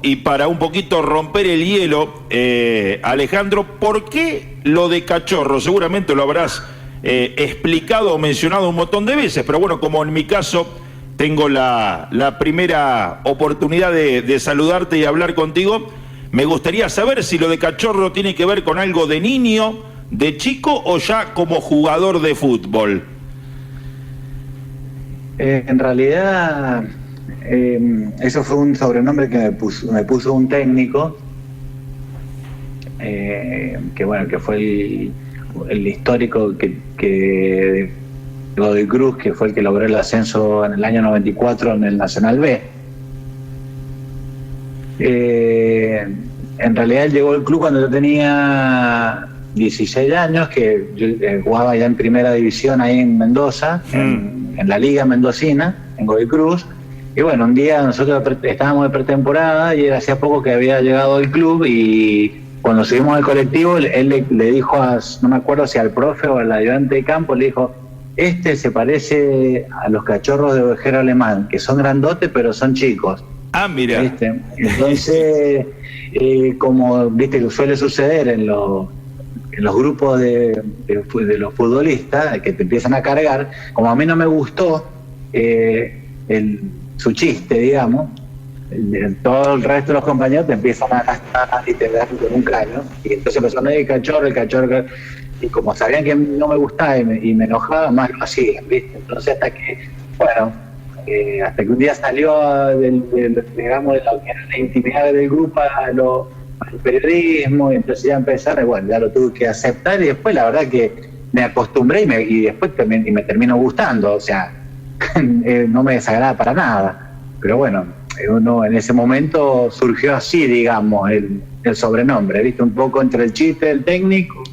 y para un poquito romper el hielo, Alejandro, ¿por qué lo de Cachorro? Seguramente lo habrás explicado o mencionado un montón de veces, pero bueno, como en mi caso tengo la primera oportunidad de saludarte y hablar contigo, me gustaría saber si lo de Cachorro tiene que ver con algo de niño, de chico o ya como jugador de fútbol. En realidad, eso fue un sobrenombre que me puso un técnico, que fue el histórico de Godoy Cruz, que fue el que logró el ascenso en el año 94 en el Nacional B. En realidad él llegó al club cuando yo tenía 16 años, que yo jugaba ya en primera división ahí en Mendoza, en la Liga Mendocina, en Godoy Cruz. Y bueno, un día nosotros estábamos de pretemporada y hacía poco que había llegado al club, y cuando subimos al colectivo, él le dijo no me acuerdo si al profe o al ayudante de campo, le dijo: este se parece a los cachorros de ovejero alemán, que son grandotes pero son chicos. Ah, mira. ¿Viste? Entonces, como viste que suele suceder en los grupos de los futbolistas, que te empiezan a cargar, como a mí no me gustó su chiste, digamos, todo el resto de los compañeros te empiezan a gastar y te dan con un caño, y entonces empezaron a decir el cachorro, y como sabían que no me gustaba y me enojaba, más lo hacían, ¿viste? Entonces hasta que un día salió digamos, de la intimidad del grupo al periodismo, y entonces ya empezaron, bueno, ya lo tuve que aceptar, y después la verdad que me acostumbré y después también me terminó gustando, o sea, no me desagrada para nada, pero bueno, uno en ese momento surgió así, digamos, el sobrenombre, ¿viste? Un poco entre el chiste del técnico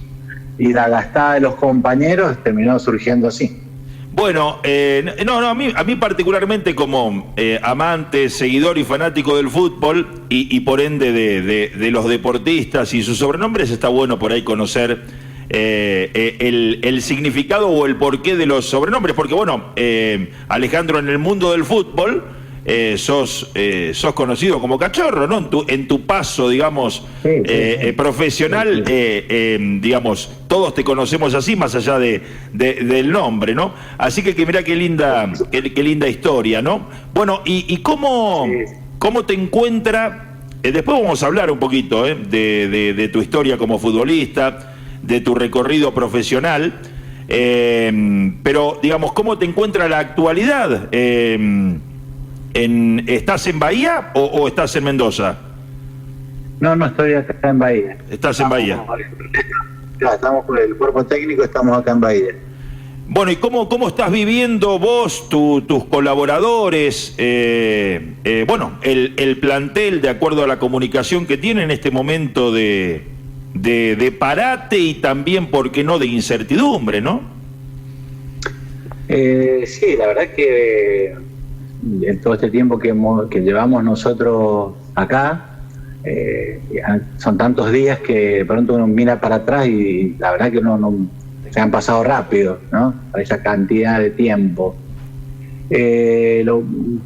y la gastada de los compañeros, terminó surgiendo así. Bueno, a mí particularmente como amante, seguidor y fanático del fútbol y por ende de los deportistas y sus sobrenombres, está bueno por ahí conocer el significado o el porqué de los sobrenombres, porque bueno, Alejandro, en el mundo del fútbol sos conocido como Cachorro, ¿no? En tu paso, digamos, sí. Profesional, sí. Digamos, todos te conocemos así, más allá del nombre, ¿no? Así que mirá qué linda historia, ¿no? Bueno, y cómo te encuentra, después vamos a hablar un poquito de tu historia como futbolista, de tu recorrido profesional, pero, digamos, ¿cómo te encuentra la actualidad? ¿Estás en Bahía o estás en Mendoza? No, estoy acá en Bahía. ¿Estás en Bahía? Estamos con el cuerpo técnico, estamos acá en Bahía. Bueno, ¿y cómo estás viviendo vos, tus colaboradores, bueno, el plantel, de acuerdo a la comunicación que tiene en este momento de parate y también, ¿por qué no?, de incertidumbre, ¿no? Sí, la verdad que en todo este tiempo que llevamos nosotros acá, son tantos días que de pronto uno mira para atrás y la verdad que se han pasado rápido, ¿no? Para esa cantidad de tiempo.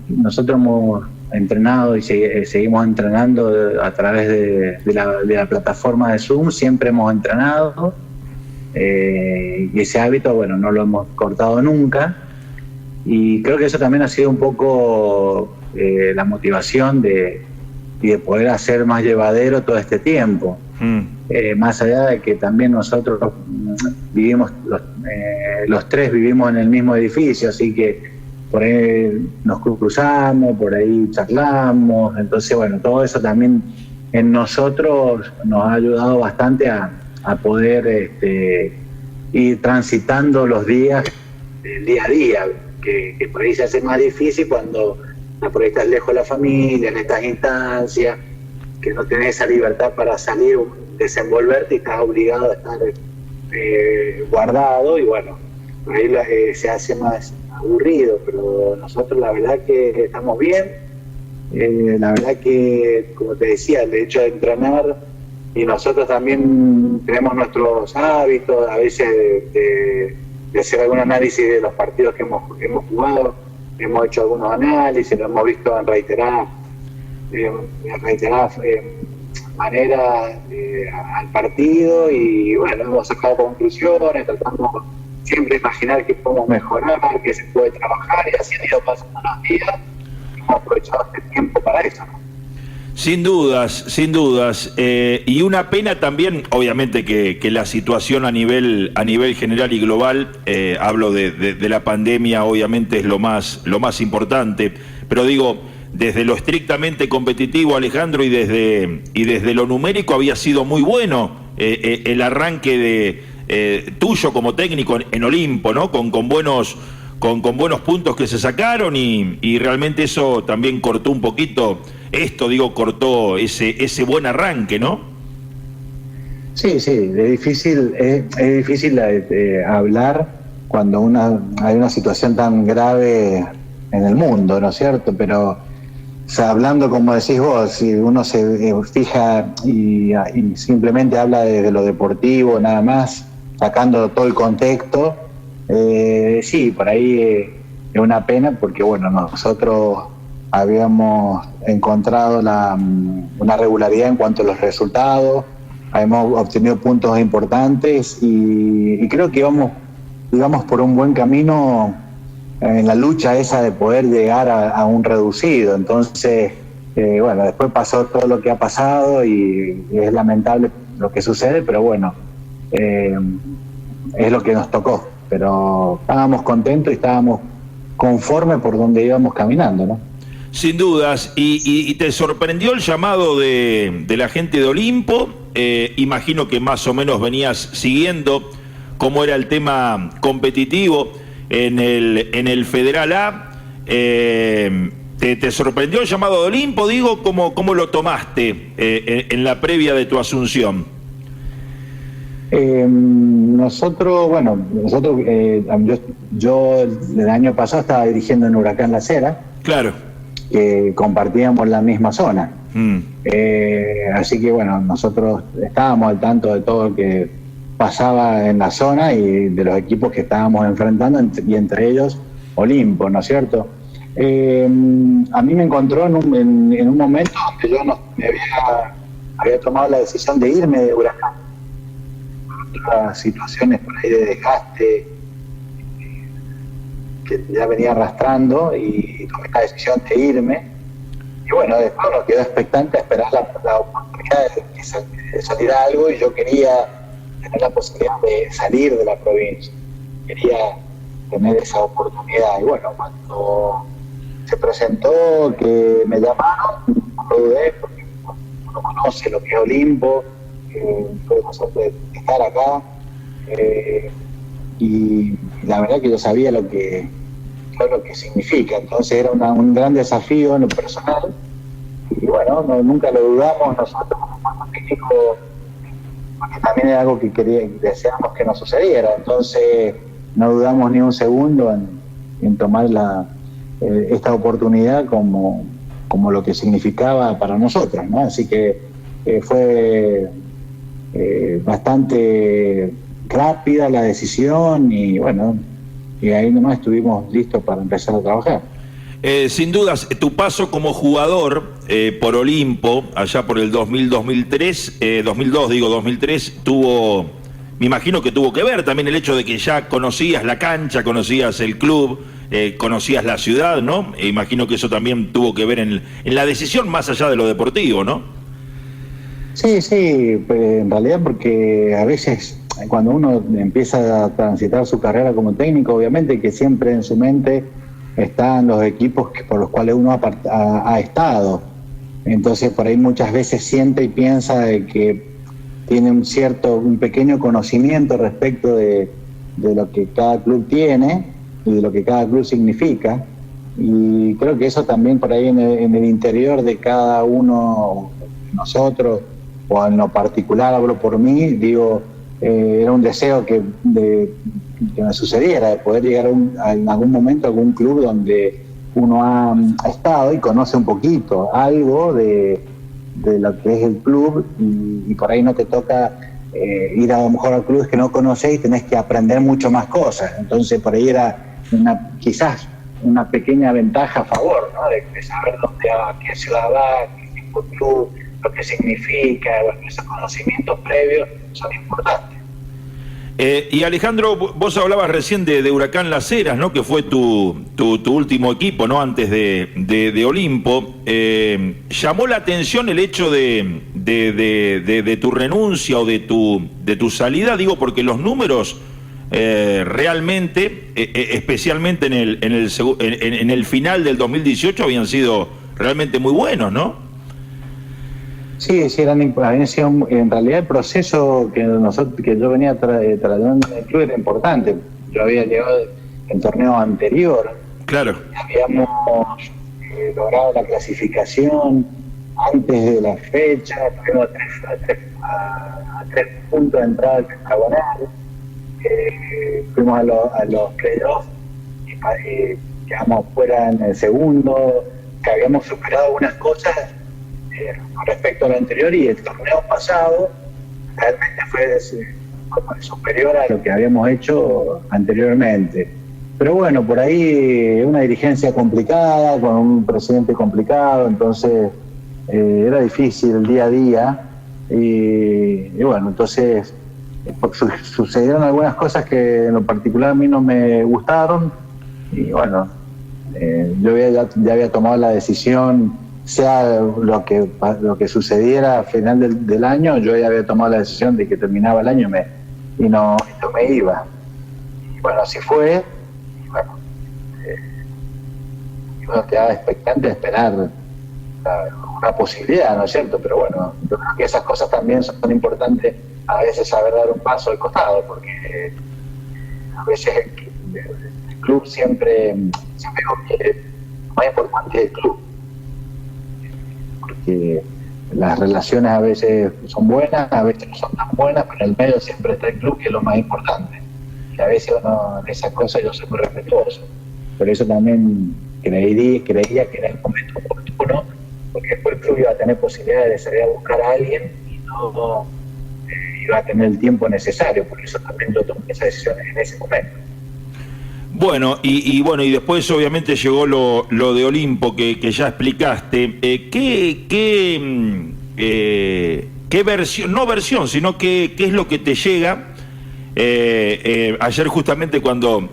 Nosotros hemos entrenado y seguimos entrenando a través de la plataforma de Zoom, siempre hemos entrenado, y ese hábito, bueno, no lo hemos cortado nunca. Y creo que eso también ha sido un poco la motivación de poder hacer más llevadero todo este tiempo. Más allá de que también nosotros vivimos, los tres vivimos en el mismo edificio, así que por ahí nos cruzamos, por ahí charlamos. Entonces, bueno, todo eso también en nosotros nos ha ayudado bastante a poder ir transitando los días del día a día, que por ahí se hace más difícil cuando por ahí estás lejos de la familia, en estas instancias, que no tenés esa libertad para salir, desenvolverte, y estás obligado a estar guardado, y bueno, por ahí se hace más aburrido, pero nosotros la verdad que estamos bien. La verdad que, como te decía, el hecho de entrenar, y nosotros también tenemos nuestros hábitos, a veces de hacer algún análisis de los partidos que hemos jugado, hemos hecho algunos análisis, lo hemos visto en reiteradas reiteradas maneras al partido, y bueno, hemos sacado conclusiones, tratamos siempre de imaginar que podemos mejorar, que se puede trabajar, y así han ido pasando los días, y hemos aprovechado este tiempo para eso, ¿no? Sin dudas, sin dudas. Y una pena también, obviamente, que la situación a nivel general y global, hablo de la pandemia, obviamente es lo más importante, pero digo, desde lo estrictamente competitivo, Alejandro, y desde lo numérico había sido muy bueno el arranque tuyo como técnico en Olimpo, ¿no? Con buenos puntos que se sacaron, y realmente eso también cortó un poquito, cortó ese buen arranque, ¿no? Sí, es difícil hablar cuando hay una situación tan grave en el mundo, ¿no es cierto? Pero, o sea, hablando como decís vos, si uno se fija y simplemente habla de lo deportivo nada más, sacando todo el contexto, sí, por ahí es una pena, porque bueno, nosotros habíamos encontrado una regularidad en cuanto a los resultados, hemos obtenido puntos importantes, y creo que íbamos por un buen camino en la lucha esa de poder llegar a un reducido. Entonces, bueno, después pasó todo lo que ha pasado, y es lamentable lo que sucede, pero bueno, es lo que nos tocó. Pero estábamos contentos y estábamos conformes por donde íbamos caminando, ¿no? Sin dudas. ¿Y te sorprendió el llamado de la gente de Olimpo? Imagino que más o menos venías siguiendo cómo era el tema competitivo en el Federal A. ¿Te sorprendió el llamado de Olimpo? Digo, ¿cómo lo tomaste en la previa de tu asunción? Yo el año pasado estaba dirigiendo en Huracán La Cera. Claro. Que compartíamos la misma zona. Así que bueno, nosotros estábamos al tanto de todo lo que pasaba en la zona y de los equipos que estábamos enfrentando, y entre ellos Olimpo, ¿no es cierto? A mí me encontró en un momento donde yo había tomado la decisión de irme de Huracán. Otras situaciones por ahí de desgaste que ya venía arrastrando, y tomé la decisión de irme. Y bueno, después nos quedó expectante a esperar la oportunidad de salir a algo, y yo quería tener la posibilidad de salir de la provincia. Quería tener esa oportunidad. Y bueno, cuando se presentó que me llamaron, no lo dudé, porque uno conoce lo que es Olimpo, tuve la suerte de estar acá, y la verdad que yo sabía lo que significa. Entonces era un gran desafío en lo personal, y bueno, nunca lo dudamos nosotros como cuerpo técnico, porque también era algo que deseamos que no sucediera. Entonces no dudamos ni un segundo en tomar esta oportunidad como lo que significaba para nosotros, ¿no? Así que fue bastante rápida la decisión, y bueno, y ahí nomás estuvimos listos para empezar a trabajar. Sin dudas, tu paso como jugador por Olimpo, allá por el 2003, me imagino que tuvo que ver también el hecho de que ya conocías la cancha, conocías el club, conocías la ciudad, ¿no? Imagino que eso también tuvo que ver en la decisión, más allá de lo deportivo, ¿no? Sí, en realidad, porque a veces cuando uno empieza a transitar su carrera como técnico, obviamente que siempre en su mente están los equipos por los cuales uno ha estado. Entonces por ahí muchas veces siente y piensa de que tiene un pequeño conocimiento respecto de lo que cada club tiene y de lo que cada club significa. Y creo que eso también por ahí en el interior de cada uno de nosotros, o en lo particular hablo por mí, era un deseo que me sucediera, de poder llegar en algún momento a algún club donde uno ha estado y conoce un poquito algo de lo que es el club, y por ahí no te toca ir a lo mejor a clubes que no conocés y tenés que aprender mucho más cosas. Entonces por ahí era quizás una pequeña ventaja a favor, ¿no? De saber a qué ciudad va, qué tipo de club, lo que significa, bueno, esos conocimientos previos son importantes. Y Alejandro, vos hablabas recién de Huracán Las Heras, ¿no? Que fue tu último equipo, ¿no? Antes de Olimpo. ¿Llamó la atención el hecho de tu renuncia o de tu salida? Digo, porque los números realmente, especialmente en el final del 2018, habían sido realmente muy buenos, ¿no? Sí, habían sido, en realidad el proceso que yo venía trayendo en el club era importante. Yo había llegado en torneo anterior. Claro. Habíamos logrado la clasificación antes de la fecha, tuvimos a 3 puntos de entrada al pentagonal. Fuimos a los playoffs y quedamos fuera en el segundo, que habíamos superado algunas cosas con respecto a lo anterior, y el torneo pasado realmente fue superior a lo que habíamos hecho anteriormente. Pero bueno, por ahí una dirigencia complicada, con un presidente complicado, entonces era difícil el día a día, y bueno, entonces sucedieron algunas cosas que en lo particular a mí no me gustaron, y bueno, yo ya había tomado la decisión, sea lo que sucediera al final del año. Yo ya había tomado la decisión de que terminaba el año y no me iba. Y bueno, así fue. Y bueno, uno quedaba expectante de esperar una posibilidad, ¿no es cierto? Pero bueno, yo creo que esas cosas también son importantes, a veces saber dar un paso al costado, porque a veces el club siempre que lo más importante es el club. Porque las relaciones a veces son buenas, a veces no son tan buenas, pero en el medio siempre está el club, que es lo más importante. Y a veces uno, en esas cosas yo soy muy respetuoso. Por eso también creía que era el momento oportuno, porque después el club iba a tener posibilidades de salir a buscar a alguien y no iba a tener el tiempo necesario. Por eso también yo tomé esa decisión en ese momento. Bueno, y después obviamente llegó lo de Olimpo que ya explicaste. ¿Qué versión, no versión, sino qué es lo que te llega? Ayer justamente cuando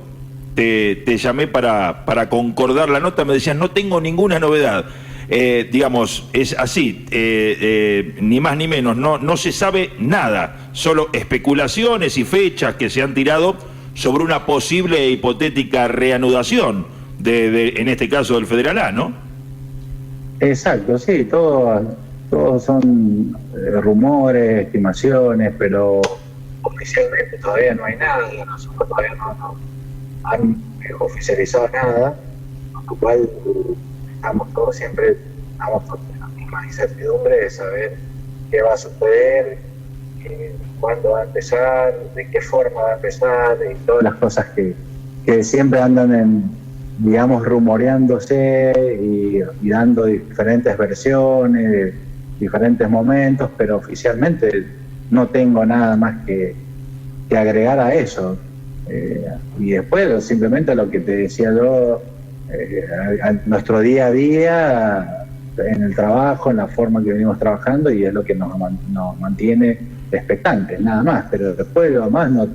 te llamé para concordar la nota, me decías, no tengo ninguna novedad. Digamos, es así, ni más ni menos, no se sabe nada, solo especulaciones y fechas que se han tirado sobre una posible e hipotética reanudación en este caso del Federal A, ¿no? Exacto, sí, todos son rumores, estimaciones, pero oficialmente todavía no hay nada, nosotros todavía no han oficializado nada, con lo cual estamos con la misma incertidumbre de saber qué va a suceder, cuándo va a empezar, de qué forma va a empezar, y todas las cosas que siempre andan digamos, rumoreándose y dando diferentes versiones, diferentes momentos, pero oficialmente no tengo nada más que agregar a eso. Y después simplemente lo que te decía yo, a nuestro día a día, en el trabajo, en la forma que venimos trabajando, y es lo que nos mantiene expectantes, nada más. Pero después lo demás no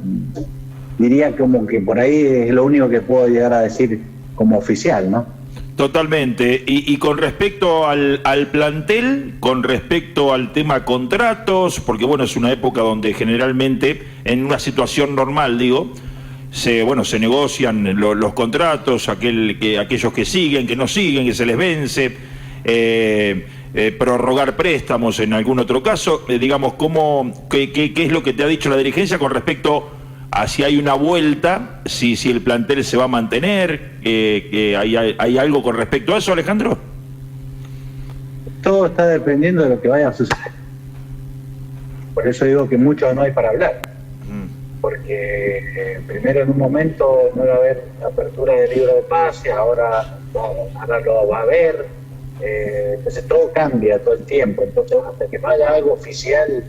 diría como que por ahí es lo único que puedo llegar a decir como oficial, ¿no? Totalmente. Y con respecto al plantel, con respecto al tema contratos, porque bueno, es una época donde generalmente, en una situación normal, digo, se negocian los contratos, aquellos que siguen, que no siguen, que se les vence, prorrogar préstamos en algún otro caso, digamos, ¿qué es lo que te ha dicho la dirigencia con respecto a si hay una vuelta, si el plantel se va a mantener? ¿Hay algo con respecto a eso, Alejandro? Todo está dependiendo de lo que vaya a suceder. Por eso digo que mucho no hay para hablar. Porque primero en un momento no iba a haber apertura de libro de pase, ahora lo va a haber. Entonces todo cambia todo el tiempo. Entonces hasta que no haya algo oficial,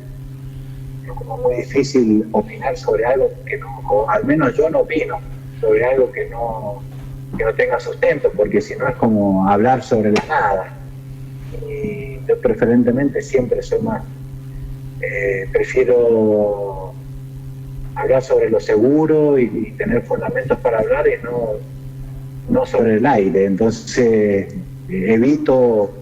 es como muy difícil opinar sobre algo que no, o al menos yo no opino sobre algo que no tenga sustento, porque si no es como hablar sobre la nada. Y yo preferentemente siempre soy más, prefiero hablar sobre lo seguro y tener fundamentos para hablar y no sobre el aire. Entonces evito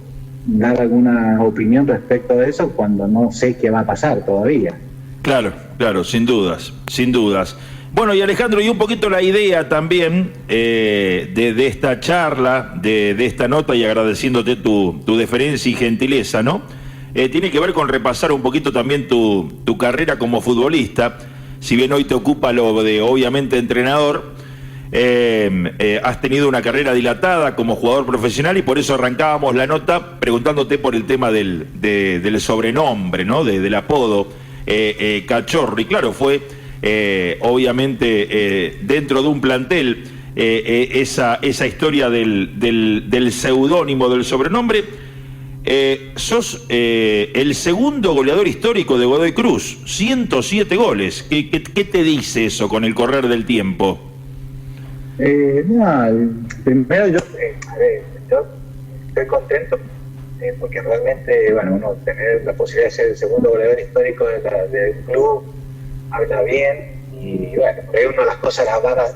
dar alguna opinión respecto de eso cuando no sé qué va a pasar todavía. Claro, sin dudas, sin dudas. Bueno, y Alejandro, y un poquito la idea también de esta charla, de esta nota, y agradeciéndote tu deferencia y gentileza, ¿no? Tiene que ver con repasar un poquito también tu carrera como futbolista. Si bien hoy te ocupa lo de, obviamente, entrenador, has tenido una carrera dilatada como jugador profesional y por eso arrancábamos la nota preguntándote por el tema del sobrenombre, ¿no? Del apodo Cachorro. Y claro, fue obviamente dentro de un plantel esa historia del seudónimo, del sobrenombre. Sos el segundo goleador histórico de Godoy Cruz, 107 goles. ¿Qué te dice eso con el correr del tiempo? Primero yo estoy contento porque realmente, bueno, uno tener la posibilidad de ser el segundo goleador histórico del club habla bien y bueno, por ahí uno las cosas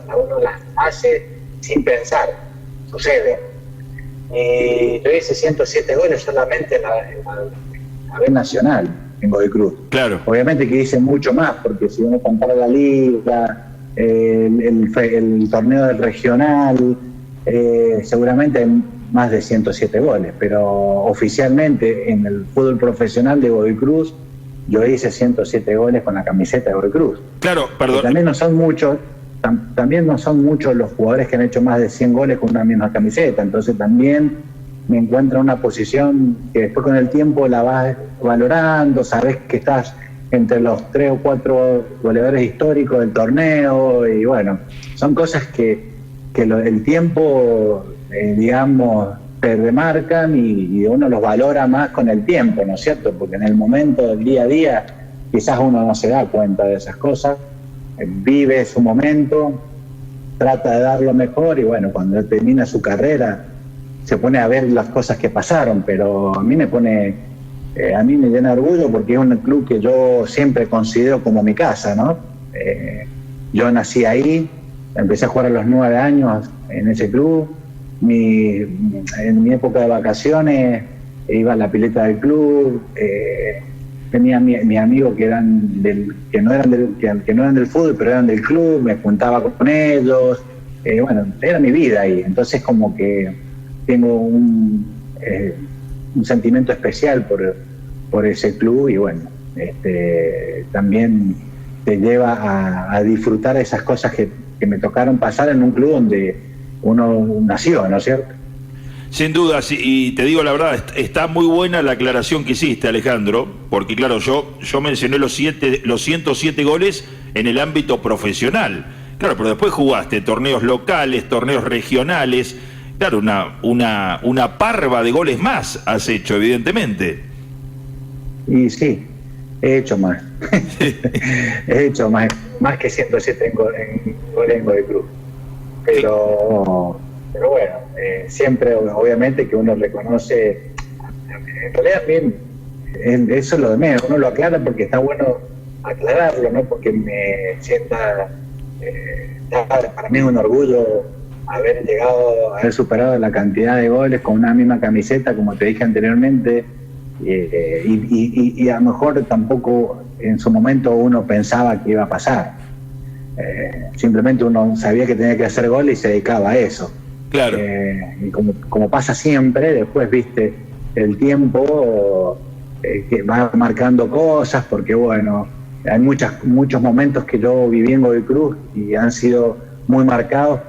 uno las hace sin pensar, sucede. Y yo hice 107 goles solamente en la B Nacional, en Godoy Cruz. Claro. Obviamente que hice mucho más, porque si uno compara la liga, el torneo del regional, seguramente hay más de 107 goles, pero oficialmente en el fútbol profesional de Godoy Cruz yo hice 107 goles con la camiseta de Godoy Cruz. Claro, perdón. También no son muchos los jugadores que han hecho más de 100 goles con una misma camiseta, entonces también me encuentro en una posición que después con el tiempo la vas valorando, sabes que estás entre los 3 o 4 goleadores históricos del torneo y bueno, son cosas que el tiempo, digamos, te remarcan y uno los valora más con el tiempo, ¿no es cierto? Porque en el momento del día a día quizás uno no se da cuenta de esas cosas, vive su momento, trata de dar lo mejor y bueno, cuando termina su carrera se pone a ver las cosas que pasaron, pero a mí me llena de orgullo porque es un club que yo siempre considero como mi casa, ¿no? Yo nací ahí, empecé a jugar a los 9 años en ese club. En mi época de vacaciones iba a la pileta del club, tenía mis amigos que no eran del fútbol, pero eran del club, me juntaba con ellos, bueno, era mi vida ahí, entonces como que tengo un sentimiento especial por ese club y bueno, también te lleva a disfrutar esas cosas que me tocaron pasar en un club donde uno nació, ¿no es cierto? Sin duda, y te digo la verdad, está muy buena la aclaración que hiciste, Alejandro, porque claro, yo mencioné los 107 goles en el ámbito profesional, claro, pero después jugaste torneos locales, torneos regionales, claro, una parva de goles más has hecho, evidentemente. Y sí, he hecho más, he hecho más que 107 goles en Godoy Cruz, pero bueno, siempre obviamente que uno reconoce, en realidad bien, eso es lo de menos, uno lo aclara porque está bueno aclararlo, ¿no? Porque me sienta, para mí es un orgullo haber superado la cantidad de goles con una misma camiseta, como te dije anteriormente, y a lo mejor tampoco en su momento uno pensaba que iba a pasar. Simplemente uno sabía que tenía que hacer gol y se dedicaba a eso. Claro. Y como pasa siempre, después viste el tiempo que va marcando cosas, porque bueno, hay muchos momentos que yo viví en Godoy Cruz y han sido muy marcados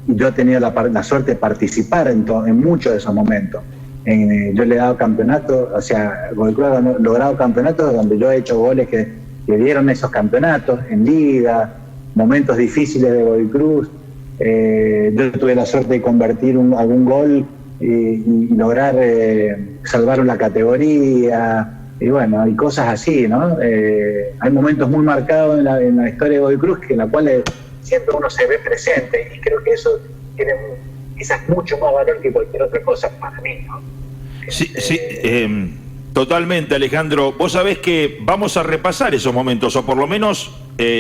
y yo he tenido la suerte de participar en muchos de esos momentos. Yo le he dado campeonatos, o sea, Godoy Cruz ha logrado campeonatos donde yo he hecho goles que dieron esos campeonatos en liga, momentos difíciles de Godoy Cruz. Yo tuve la suerte de convertir algún gol y lograr salvar una categoría y bueno, hay cosas así, ¿no? Hay momentos muy marcados en la historia de Godoy Cruz en la cual siempre uno se ve presente y creo que eso tiene quizás mucho más valor que cualquier otra cosa para mí, ¿no? Sí, sí, totalmente, Alejandro. Vos sabés que vamos a repasar esos momentos, o por lo menos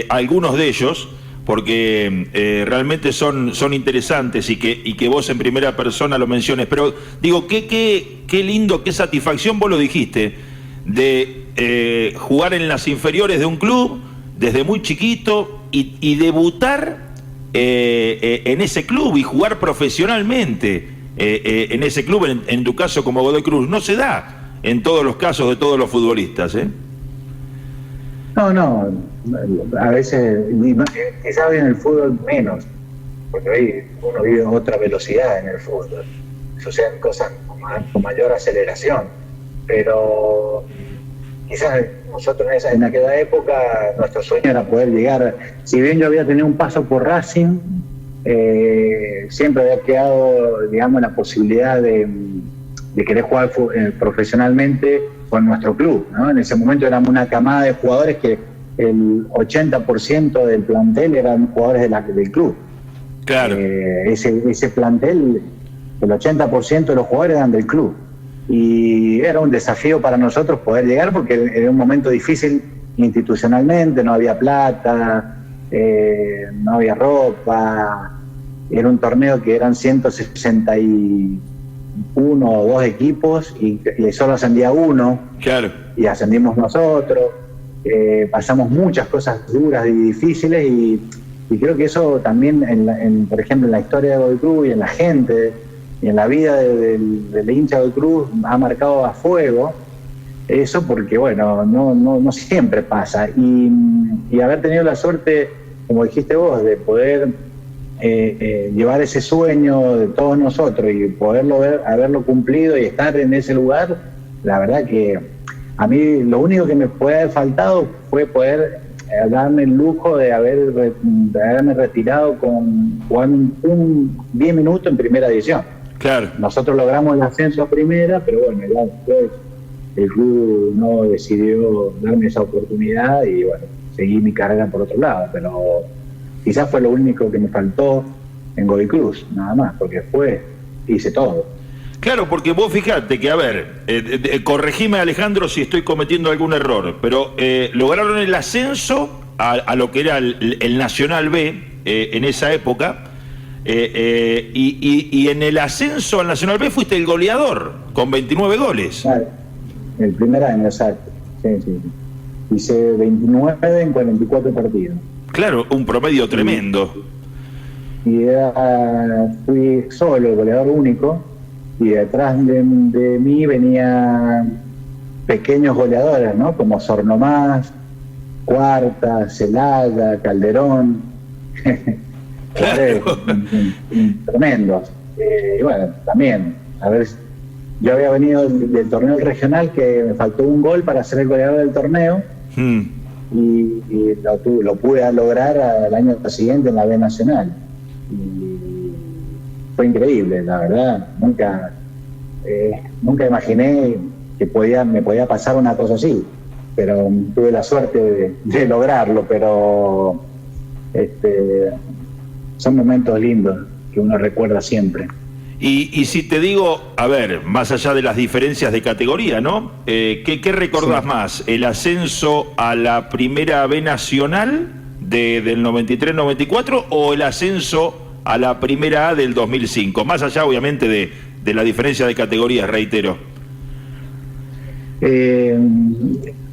algunos de ellos, porque realmente son interesantes y que vos en primera persona lo menciones. Pero digo, qué lindo, qué satisfacción, vos lo dijiste, de jugar en las inferiores de un club desde muy chiquito y debutar en ese club y jugar profesionalmente en ese club, en tu caso como Godoy Cruz. No se da en todos los casos de todos los futbolistas, ¿eh? No, a veces, quizás en el fútbol menos, porque hoy uno vive otra velocidad en el fútbol, suceden cosas con mayor aceleración, pero quizás nosotros en aquella época nuestro sueño era poder llegar, si bien yo había tenido un paso por Racing, siempre había quedado, digamos, la posibilidad de querer jugar profesionalmente con nuestro club, ¿no? En ese momento éramos una camada de jugadores que el 80% del plantel eran jugadores del club. Claro. Ese plantel, el 80% de los jugadores eran del club. Y era un desafío para nosotros poder llegar porque era un momento difícil institucionalmente, no había plata, no había ropa, era un torneo que eran 161 o 2 equipos y solo ascendía uno. Claro. Y ascendimos nosotros, pasamos muchas cosas duras y difíciles y creo que eso también, por ejemplo, en la historia de Godoy Cruz y en la gente y en la vida del hincha de Godoy Cruz ha marcado a fuego eso porque, bueno, no siempre pasa. Y haber tenido la suerte, como dijiste vos, de poder llevar ese sueño de todos nosotros y poderlo haberlo cumplido y estar en ese lugar, la verdad que a mí lo único que me puede haber faltado fue poder darme el lujo de haberme retirado jugando un 10 minutos en primera división. Claro. Nosotros logramos el ascenso a primera, pero bueno, ya después el club no decidió darme esa oportunidad y bueno, seguí mi carrera por otro lado, pero quizás fue lo único que me faltó en Godoy Cruz, nada más, porque después hice todo. Claro, porque vos fijate que, a ver, corregime, Alejandro, si estoy cometiendo algún error, pero lograron el ascenso a lo que era el Nacional B en esa época, y en el ascenso al Nacional B fuiste el goleador, con 29 goles. Claro, el primer año, exacto. Sí. Hice 29 en 44 partidos. Claro, un promedio tremendo. Y fui solo, el goleador único, y detrás de mí venían pequeños goleadores, ¿no? Como Sornomás, Cuarta, Celaya, Calderón, Claro. tremendos. Y bueno, también, a ver, yo había venido del torneo regional que me faltó un gol para ser el goleador del torneo. Y lo pude lograr al año siguiente en la B Nacional. Y fue increíble, la verdad. Nunca imaginé que me podía pasar una cosa así, pero tuve la suerte de lograrlo. Pero son momentos lindos que uno recuerda siempre. Y si te digo, a ver, más allá de las diferencias de categoría, ¿no? ¿Qué recordás más? ¿El ascenso a la primera B Nacional del 93-94 o el ascenso a la primera A del 2005? Más allá, obviamente, de la diferencia de categorías, reitero.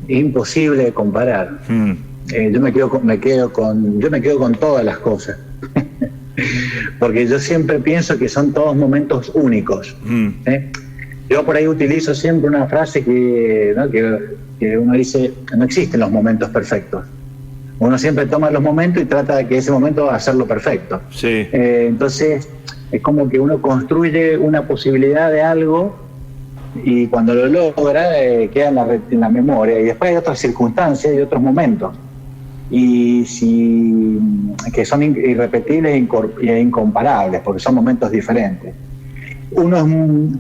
Imposible de comparar. Yo me quedo con todas las cosas. Porque yo siempre pienso que son todos momentos únicos. Yo por ahí utilizo siempre una frase que uno dice, no existen los momentos perfectos. Uno siempre toma los momentos y trata de que ese momento hacerlo perfecto. Sí. Entonces es como que uno construye una posibilidad de algo y cuando lo logra queda en la memoria, y después hay otras circunstancias y otros momentos que son irrepetibles e incomparables porque son momentos diferentes.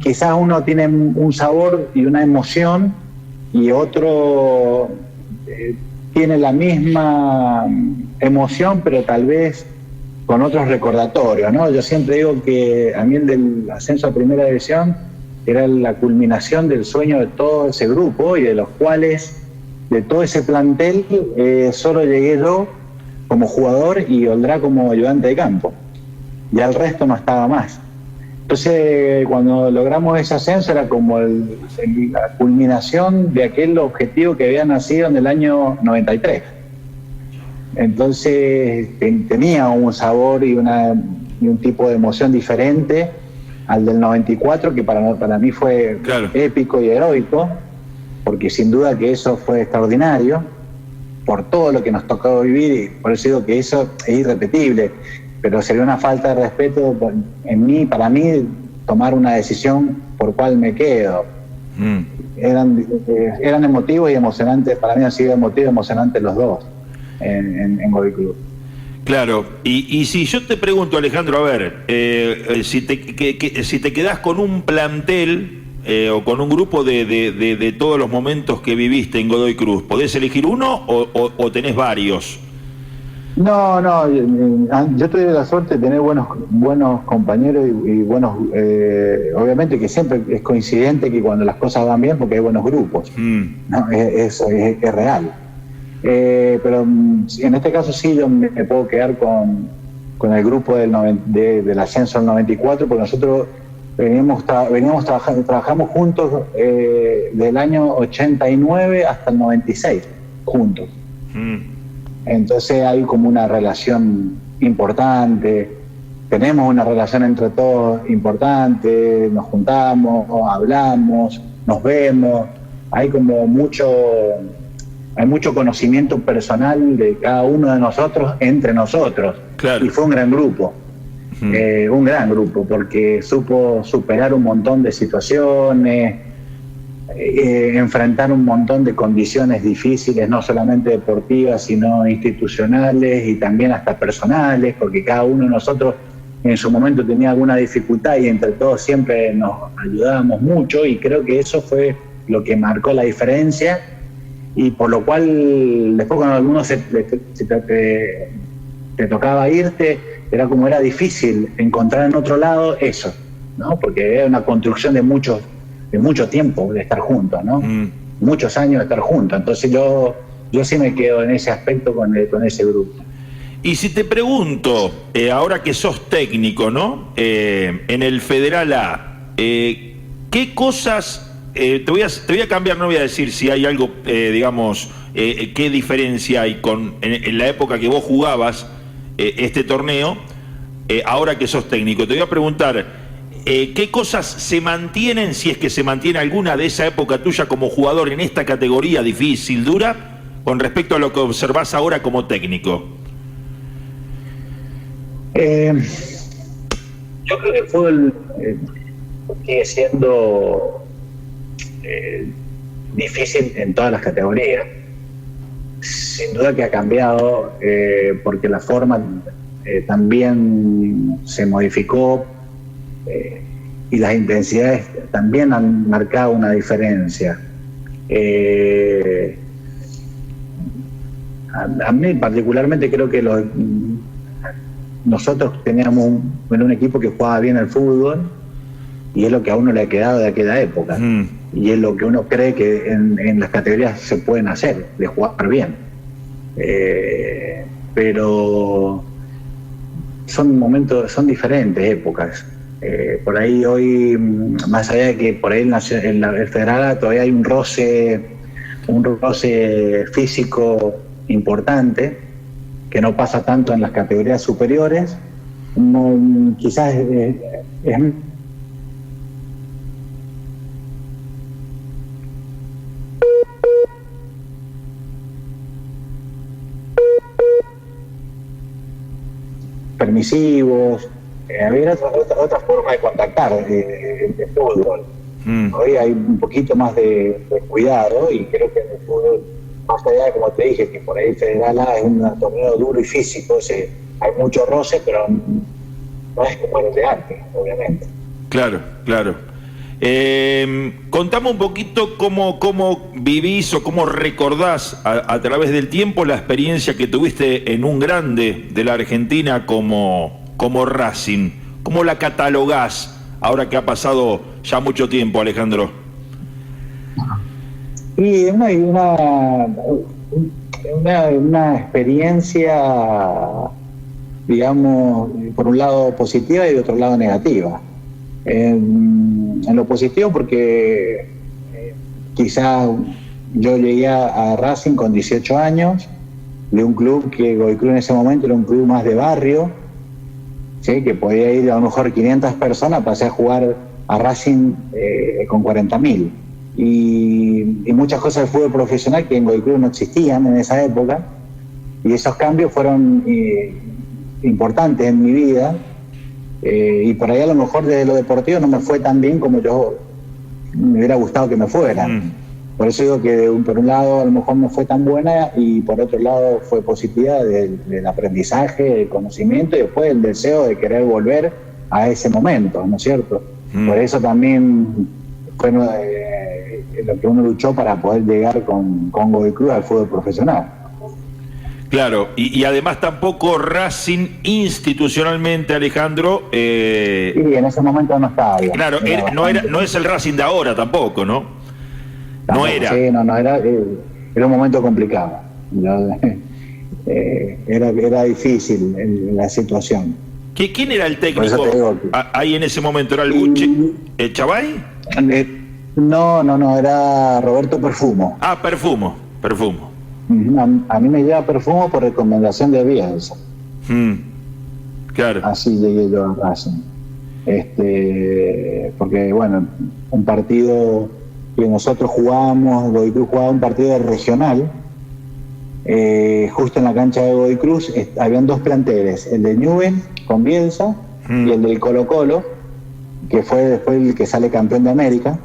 Quizás uno tiene un sabor y una emoción y otro tiene la misma emoción pero tal vez con otros recordatorios, ¿no? Yo siempre digo que a mí el del ascenso a primera división era la culminación del sueño de todo ese grupo y de los cuales, de todo ese plantel, solo llegué yo como jugador y Oldrá como ayudante de campo. Ya el resto no estaba más. Entonces, cuando logramos ese ascenso, era como la culminación de aquel objetivo que había nacido en el año 93. Entonces, tenía un sabor y un tipo de emoción diferente al del 94, que para mí fue épico y heroico, porque sin duda que eso fue extraordinario, por todo lo que nos tocó vivir, y por eso digo que eso es irrepetible. Pero sería una falta de respeto para mí, tomar una decisión por cuál me quedo. Eran emotivos y emocionantes, para mí han sido emotivos y emocionantes los dos en Godoy Cruz. Claro, y si yo te pregunto, Alejandro, a ver, si te quedás con un plantel o con un grupo de todos los momentos que viviste en Godoy Cruz, ¿podés elegir uno o tenés varios? No, yo tuve la suerte de tener buenos compañeros y buenos, obviamente que siempre es coincidente que cuando las cosas van bien porque hay buenos grupos, ¿no? Eso es real. Pero en este caso sí yo me puedo quedar con el grupo del ascenso del 94, porque nosotros trabajamos juntos del año 89 hasta el 96, juntos. Entonces hay como una relación importante, tenemos una relación entre todos importante, nos juntamos, hablamos, nos vemos, hay mucho conocimiento personal de cada uno de nosotros entre nosotros. Claro. Y fue un gran grupo, porque supo superar un montón de situaciones, enfrentar un montón de condiciones difíciles, no solamente deportivas, sino institucionales y también hasta personales, porque cada uno de nosotros en su momento tenía alguna dificultad y entre todos siempre nos ayudábamos mucho, y creo que eso fue lo que marcó la diferencia, y por lo cual después cuando algunos te tocaba irte, era difícil encontrar en otro lado eso, ¿no? Porque era una construcción de mucho tiempo de estar juntos, ¿no? Muchos años de estar juntos. Entonces yo sí me quedo en ese aspecto con ese grupo. Y si te pregunto, ahora que sos técnico, ¿no? En el Federal A, ¿qué cosas... te voy a cambiar, no voy a decir si hay algo, digamos, qué diferencia hay en la época que vos jugabas este torneo, ahora que sos técnico. Te voy a preguntar... ¿qué cosas se mantienen, si es que se mantiene alguna de esa época tuya como jugador en esta categoría difícil, dura, con respecto a lo que observás ahora como técnico? Yo creo que el fútbol sigue siendo difícil en todas las categorías. Sin duda que ha cambiado, porque la forma también se modificó, y las intensidades también han marcado una diferencia. A mí particularmente creo que nosotros teníamos un equipo que jugaba bien al fútbol, y es lo que a uno le ha quedado de aquella época, y es lo que uno cree que en las categorías se pueden hacer, de jugar bien. Pero son diferentes épocas. Por ahí hoy, más allá de que por ahí en el Federal todavía hay un roce físico importante, que no pasa tanto en las categorías superiores, quizás es permisivos. Había otra forma de contactar de fútbol. Hoy hay un poquito más de cuidado, y creo que en el fútbol, más allá de, como te dije, que por ahí el Federal A es un torneo duro y físico, hay mucho roce, pero no es como el de arte, obviamente. Claro. Contame un poquito cómo vivís o cómo recordás a través del tiempo la experiencia que tuviste en un grande de la Argentina como Racing. ¿Cómo la catalogás ahora que ha pasado ya mucho tiempo, Alejandro? Y una experiencia, digamos, por un lado positiva y de otro lado negativa. En lo positivo porque quizás yo llegué a Racing con 18 años, de un club que Godoy Cruz en ese momento era un club más de barrio, ¿sí? Que podía ir a lo mejor 500 personas, pasé a jugar a Racing con 40.000. Y muchas cosas del fútbol profesional que en Godoy Cruz no existían en esa época, y esos cambios fueron importantes en mi vida, y por ahí a lo mejor desde lo deportivo no me fue tan bien como yo me hubiera gustado que me fueran. Por eso digo que por un lado a lo mejor no fue tan buena y por otro lado fue positiva del aprendizaje, del conocimiento y después el deseo de querer volver a ese momento, ¿no es cierto? Por eso también fue lo que uno luchó para poder llegar con Godoy Cruz al fútbol profesional. Claro, y además tampoco Racing institucionalmente, Alejandro. Sí, en ese momento no estaba bien. Claro, no es el Racing de ahora tampoco, ¿no? Tampoco, no era. Sí, no era un momento complicado. Era difícil la situación. ¿Quién era el técnico ahí en ese momento? ¿Era el Chavay? No, era Roberto Perfumo. Ah, Perfumo. A mí me lleva Perfumo por recomendación de Bielsa. Claro. Así llegué yo a Racing. Porque, bueno, un partido que nosotros jugábamos, Godoy Cruz jugaba un partido regional, justo en la cancha de Godoy Cruz habían dos planteles, el de Newell con Bielsa y el del Colo Colo, que fue después el que sale campeón de América.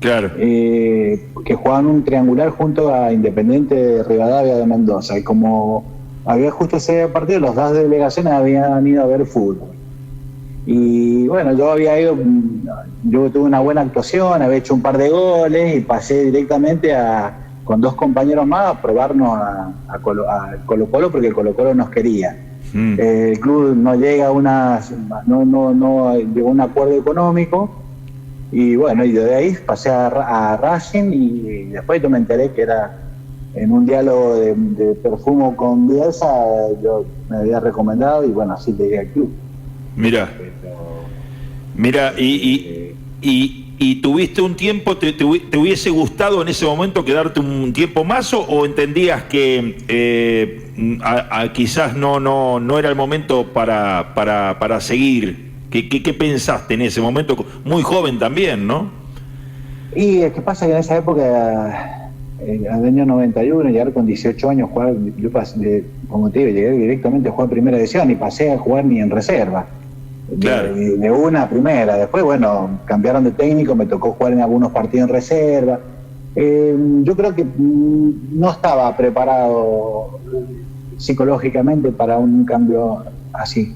Claro. Que jugaban un triangular junto a Independiente de Rivadavia de Mendoza, y como había justo ese partido, los dos delegaciones habían ido a ver fútbol. Y bueno, yo tuve una buena actuación, había hecho un par de goles y pasé directamente con dos compañeros más a probarnos a Colo Colo, porque el Colo Colo nos quería. El club no llega a no llegó a un acuerdo económico, y bueno, y de ahí pasé a Racing, y después yo me enteré que era en un diálogo de Perfumo con Bielsa, yo me había recomendado y bueno, así llegué al club. Mira, y tuviste un tiempo, ¿te hubiese gustado en ese momento quedarte un tiempo más o entendías que quizás no era el momento para seguir? ¿Qué pensaste en ese momento? Muy joven también, ¿no? Y es que pasa que en esa época, al año 91, llegar con 18 años, jugar, yo pasé, como te digo, llegué directamente a jugar primera división y pasé a jugar ni en reserva. Claro. De una a primera. Después, bueno, cambiaron de técnico, me tocó jugar en algunos partidos en reserva. Yo creo que no estaba preparado psicológicamente para un cambio así.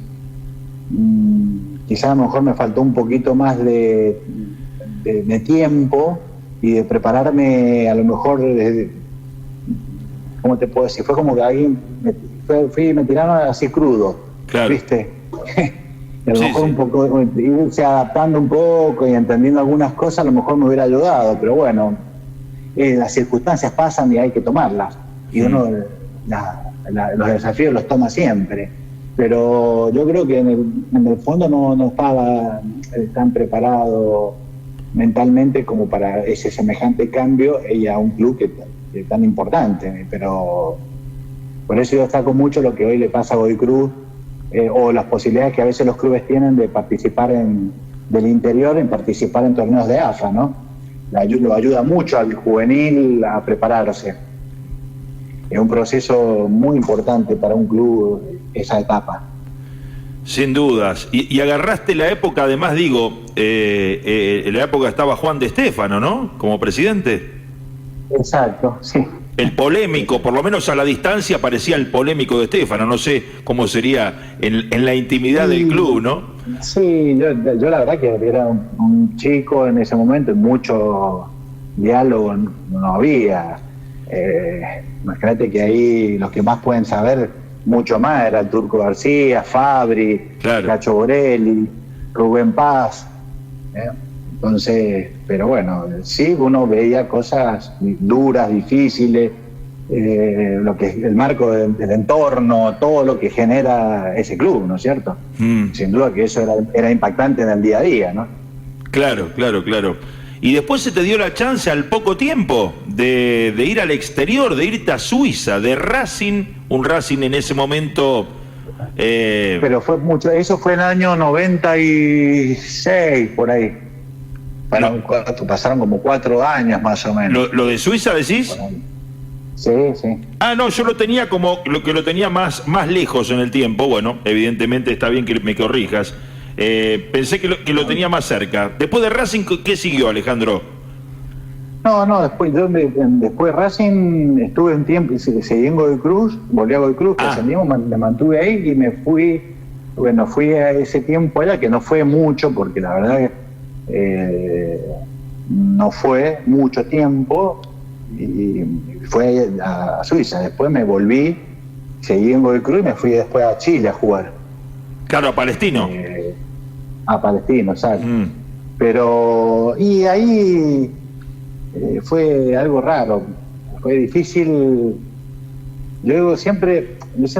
Quizás a lo mejor me faltó un poquito más de tiempo y de prepararme, a lo mejor, ¿cómo te puedo decir? Fue como que alguien me tiraron así crudo, claro. ¿Viste? Y a lo mejor un poco, irse adaptando un poco y entendiendo algunas cosas, a lo mejor me hubiera ayudado, pero bueno, las circunstancias pasan y hay que tomarlas, y uno los desafíos los toma siempre, pero yo creo que en el fondo no estaba tan preparado mentalmente como para ese semejante cambio y a un club que tan importante, pero por eso yo destaco mucho lo que hoy le pasa a Godoy Cruz, o las posibilidades que a veces los clubes tienen de participar del interior, en participar en torneos de AFA, ¿no? Lo ayuda mucho al juvenil a prepararse. Es un proceso muy importante para un club esa etapa. Sin dudas. Y agarraste la época, además digo, en la época estaba Juan de Stefano, ¿no? Como presidente. Exacto, sí. El polémico, por lo menos a la distancia parecía el polémico de Stefano, no sé cómo sería en la intimidad del club, ¿no? Sí, yo la verdad que era un chico en ese momento y mucho diálogo no había. Imagínate que ahí los que más pueden saber mucho más era el Turco García, Fabri, claro. Cacho Borelli, Rubén Paz. Entonces, pero bueno, sí, uno veía cosas duras, difíciles, lo que es el marco del entorno, todo lo que genera ese club, ¿no es cierto? Sin duda que eso era impactante en el día a día, ¿no? Claro, claro, claro. Y después se te dio la chance al poco tiempo de ir al exterior, de irte a Suiza, de Racing, un Racing en ese momento... Pero fue mucho, eso fue en el año 96, por ahí. Pasaron como 4 años más o menos. ¿Lo de Suiza decís? Sí, sí. Ah, no, yo lo tenía como lo tenía más lejos en el tiempo. Bueno, evidentemente está bien que me corrijas. Pensé que lo tenía más cerca. Después de Racing, ¿qué siguió, Alejandro? No, después de Racing estuve un tiempo, seguí en Godoy Cruz, volví a Godoy Cruz, ascendimos, me mantuve ahí y me fui a ese tiempo allá, que no fue mucho, porque la verdad que no fue mucho tiempo, y fue a Suiza. Después me volví, seguí en Godoy Cruz y me fui después a Chile a jugar. Claro, a Palestino. A Palestino, exacto. Pero, y ahí fue algo raro, fue difícil. Yo siempre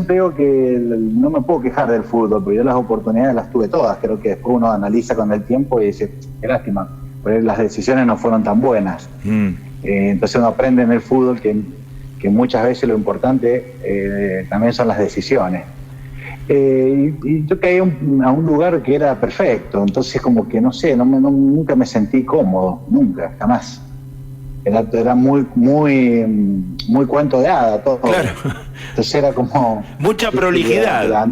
digo que no me puedo quejar del fútbol, porque yo las oportunidades las tuve todas. Creo que después uno analiza con el tiempo y dice, qué lástima, pero las decisiones no fueron tan buenas. Entonces uno aprende en el fútbol que muchas veces lo importante también son las decisiones. Y yo caí a un lugar que era perfecto, entonces como que no sé, nunca me sentí cómodo, nunca, jamás. Era muy cuento de hada todo. Claro. Entonces era como... Mucha prolijidad.